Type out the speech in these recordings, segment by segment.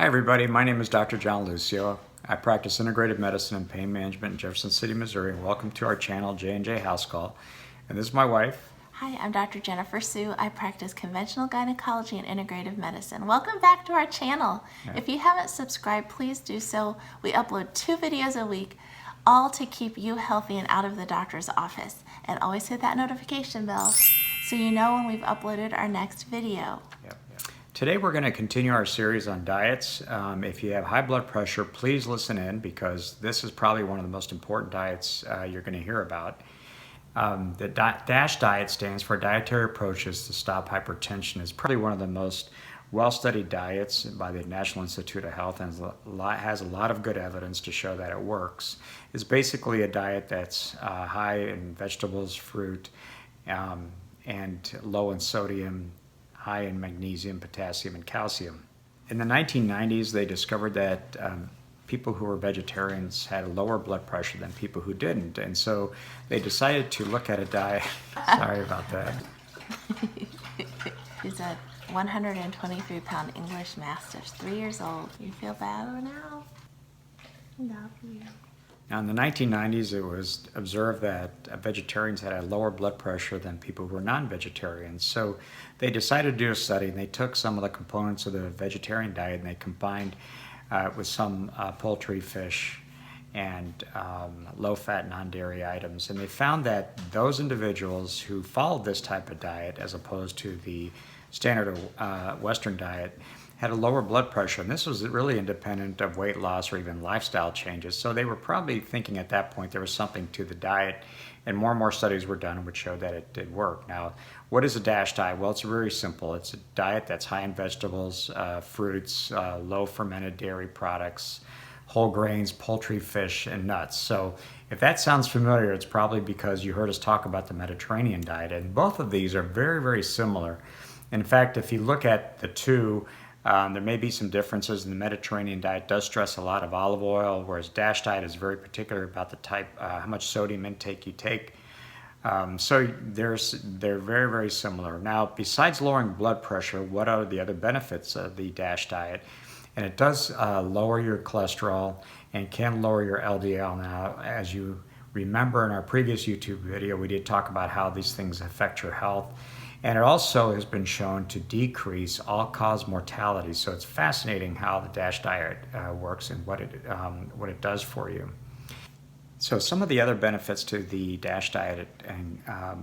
Hi everybody, my name is Dr. John Lucio. I practice integrative medicine and pain management in Jefferson City, Missouri. Welcome to our channel, J&J House Call. And this is my wife. Hi, I'm Dr. Jennifer Sue. I practice conventional gynecology and integrative medicine. Welcome back to our channel. Yeah. If you haven't subscribed, please do so. We upload 2 videos a week, all to keep you healthy and out of the doctor's office. And always hit that notification bell so you know when we've uploaded our next video. Yep. Today we're going to continue our series on diets. If you have high blood pressure, please listen in because this is probably one of the most important diets you're going to hear about. The DASH diet stands for Dietary Approaches to Stop Hypertension. It's probably one of the most well-studied diets by the National Institute of Health and has a lot of good evidence to show that it works. It's basically a diet that's high in vegetables, fruit, and low in sodium, high in magnesium, potassium, and calcium. In the 1990s, they discovered that people who were vegetarians had a lower blood pressure than people who didn't. And so they decided to look at a diet. Sorry about that. He's a 123-pound English Mastiff, 3 years old. You feel bad now? I love you. Now, in the 1990s, it was observed that vegetarians had a lower blood pressure than people who were non-vegetarians. So they decided to do a study, and they took some of the components of the vegetarian diet and they combined with some poultry, fish, and low-fat, non-dairy items. And they found that those individuals who followed this type of diet, as opposed to the standard Western diet, had a lower blood pressure. And this was really independent of weight loss or even lifestyle changes. So they were probably thinking at that point there was something to the diet. And more studies were done which showed that it did work. Now, what is a DASH diet? Well, it's very simple. It's a diet that's high in vegetables, fruits, low fermented dairy products, whole grains, poultry, fish, and nuts. So if that sounds familiar, it's probably because you heard us talk about the Mediterranean diet. And both of these are very, very similar. In fact, if you look at the two, there may be some differences. The Mediterranean diet does stress a lot of olive oil, whereas DASH diet is very particular about the type, how much sodium intake you take. So they're very, very similar. Now, besides lowering blood pressure, what are the other benefits of the DASH diet? And it does lower your cholesterol and can lower your LDL. Now, as you remember in our previous YouTube video, we did talk about how these things affect your health. And it also has been shown to decrease all-cause mortality. So it's fascinating how the DASH diet works and what it does for you. So some of the other benefits to the DASH diet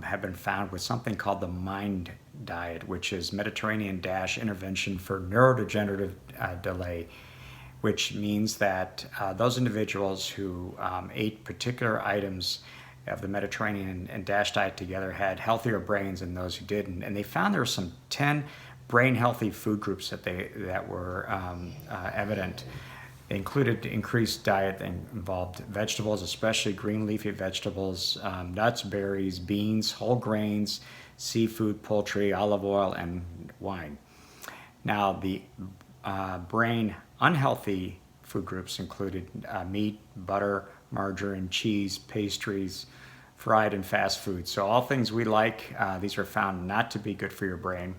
have been found with something called the MIND diet, which is Mediterranean DASH Intervention for Neurodegenerative Delay, which means that those individuals who ate particular items of the Mediterranean and DASH diet together had healthier brains than those who didn't. And they found there were some 10 brain healthy food groups that were evident. They included increased diet that involved vegetables, especially green leafy vegetables, nuts, berries, beans, whole grains, seafood, poultry, olive oil, and wine. Now, the brain unhealthy food groups included meat, butter, margarine, cheese, pastries, fried and fast food. So all things we like, these are found not to be good for your brain.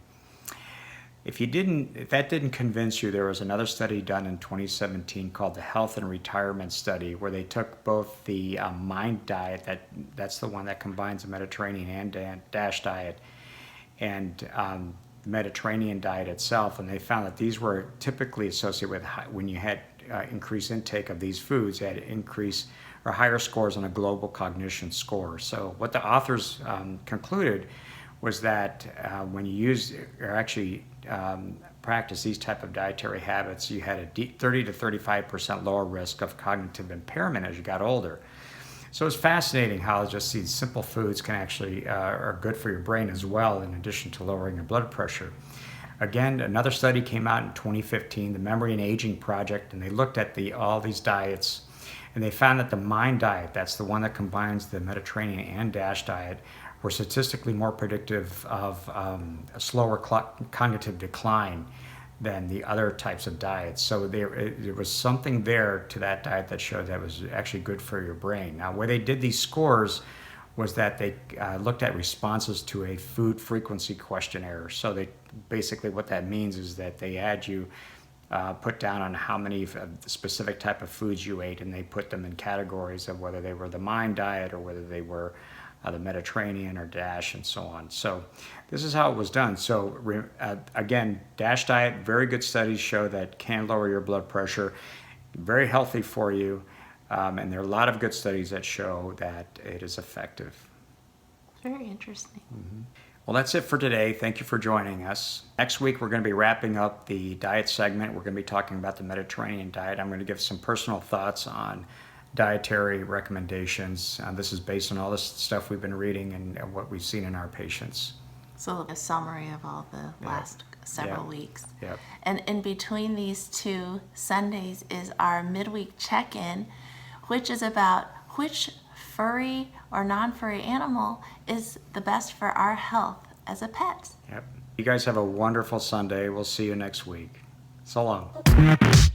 If that didn't convince you, there was another study done in 2017 called the Health and Retirement Study, where they took both the MIND diet, that's the one that combines the Mediterranean and DASH diet, and the Mediterranean diet itself, and they found that these were typically associated with when you had increased intake of these foods, had increased or higher scores on a global cognition score. So what the authors concluded was that when you use or actually practice these type of dietary habits, you had a 30 to 35% lower risk of cognitive impairment as you got older. So it's fascinating how just these simple foods can actually are good for your brain as well, in addition to lowering your blood pressure. Again, another study came out in 2015, the Memory and Aging Project, and they looked at all these diets, and they found that the MIND diet, that's the one that combines the Mediterranean and DASH diet, were statistically more predictive of a slower cognitive decline than the other types of diets. So there was something there to that diet that showed that it was actually good for your brain. Now, where they did these scores was that they looked at responses to a food frequency questionnaire. So basically what that means is that they add you put down on how many specific type of foods you ate, and they put them in categories of whether they were the MIND diet or whether they were the Mediterranean or DASH and so on. So this is how it was done. So again, DASH diet, very good studies show that can lower your blood pressure, very healthy for you, and there are a lot of good studies that show that it is effective. Very interesting. Well, that's it for today. Thank you for joining us. Next week, we're going to be wrapping up the diet segment. We're going to be talking about the Mediterranean diet. I'm going to give some personal thoughts on dietary recommendations. This is based on all this stuff we've been reading and what we've seen in our patients. So a summary of all the last several weeks. Yep. And in between these two Sundays is our midweek check-in, which is about which furry or non-furry animal is the best for our health as a pet. Yep. You guys have a wonderful Sunday. We'll see you next week. So long.